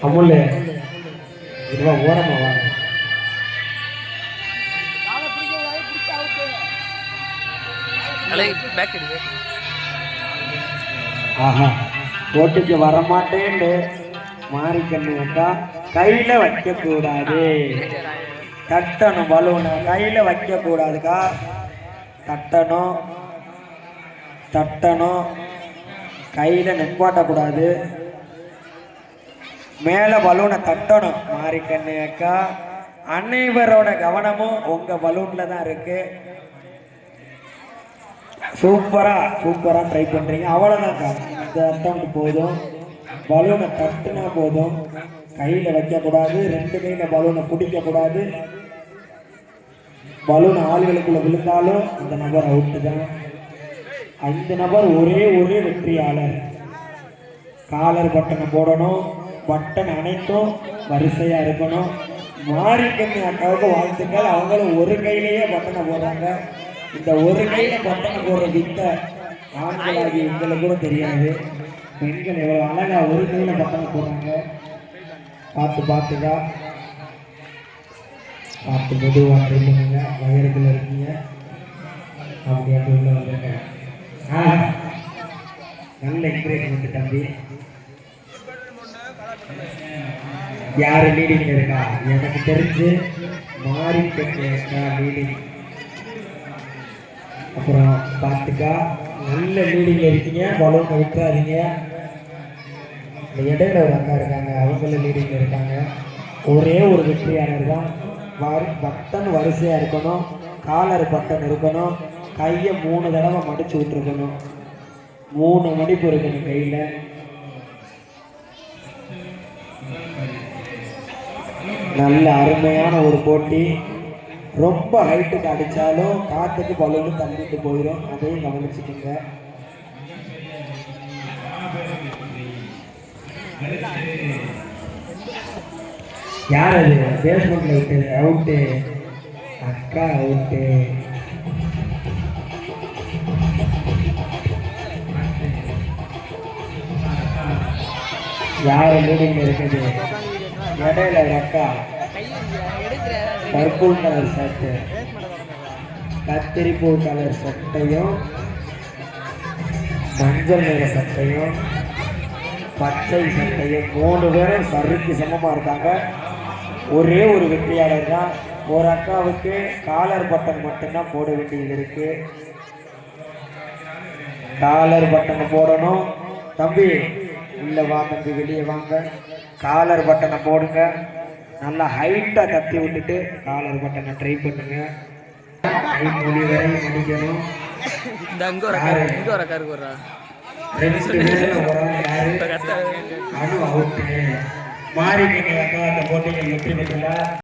அமுல் இதுவா ஓரமா வாங்க. ஆஹா போட்டிக்கு வரமாட்டேன்னு மாறிக்கண்ணு வந்தா கையில வைக்க கூடாது. தட்டணும் பலூனை கையில வைக்க கூடாதுக்கா. தட்டணும் தட்டணும் கையில நெப்பாட்டக்கூடாது. மேல பலூனை தட்டணும். மாறிக்கண்ணு அக்கா அனைவரோட கவனமும் உங்க பலூன்ல தான் இருக்கு. சூப்பரா ட்ரை பண்றீங்க. அவ்வளவுதான்க்கா, இந்த அட்டம்ப்ட் போதும். பலூனை தட்டுனா போதும். கையில வைக்க கூடாது. 2 கையில பலூனை பிடிக்க கூடாது. பலூன் ஆளுகளுக்குள்ள விழுந்தாலும் அந்த நபர் அவுட்டு தான். அந்த நபர் ஒரே வெற்றியாளர். காலர் பட்டனை போடணும். பட்டன் அனைத்தும் வரிசையா இருக்கணும். மாறிக்கண்ணு அக்காவுக்கு வாழ்த்துக்கள். அவங்களும் ஒரு கையிலேயே பட்டனை போடுறாங்க. இந்த ஒரு கையில பட்டனை போடுற வித்த ஆண்களாகி எங்களுக்கு கூட தெரியாது. பெண்கள் எவ்வளவு அழகா ஒரு கையில பட்டனை போடுறாங்க. பார்த்துக்கா பார்த்து மெதுவாக இருந்தீங்க. வயலுக்குள்ள இருக்கீங்க. அப்படியே உள்ள வந்துருங்க. நல்ல என்கரேஜ்மெண்ட் தம்பி. யாரு லீடிங் இருக்கா? எனக்கு தெரிஞ்சு மாறிக்கண்ணு லீடிங். அப்புறம் பார்த்துக்கா நல்ல லீடிங்ல இருக்கீங்க. பலூனை விட்டுறாதீங்க. இந்த இடையில ஒரு அக்கா இருக்காங்க, அவங்களும் லீடிங்ல இருக்காங்க. ஒரே ஒரு வெற்றியாளர் தான். பட்டன் வரிசையா இருக்கணும். காலர் பட்டன் இருக்கணும். கையை 3 தடவை மடிச்சு விட்டுருக்கணும். 3 மடிப்பு இருக்கணும் கையில. நல்ல அருமையான ஒரு போட்டி. ரொம்ப ஹைட்டுக்கு அடிச்சாலும் காத்துக்கு பலூனு தள்ளிட்டு போயிடும். அதையும் கவனிச்சுக்கோங்க. யார் அது பேஸ்மெண்ட்ல விட்டது? அவுட்டு அக்கா, அவுட்டு. யாரு லீடிங்ல இருக்குது? இடையில ஒரு அக்கா பர்பிள் கலர் ஷர்ட்டு, கத்திரிப்பூ கலர் சட்டையும், மஞ்சள் நிற சட்டையும், பச்சை சட்டையும் 3 பேரும் சருக்கு சமமா இருக்காங்க. ஒரே ஒரு வெற்றியாளர் தான். ஒரு அக்காவுக்கு காலர் பட்டன் மட்டும்தான் போட வேண்டியது இருக்கு. காலர் பட்டனை போடணும். தம்பி உள்ள வா, தம்பி வெளியே வாங்க. காலர் பட்டனை போடுங்க. நல்லா ஹைட்டா தட்டி விட்டுட்டு காலர் பட்டனை ட்ரை பண்ணுங்க. மொழி வரையும் மடிக்கணும். 2 பேரும் அனு அவுட்டு. மாறிக்கண்ணு அக்கா அந்த போட்டியில் வெற்றி பெற்றல.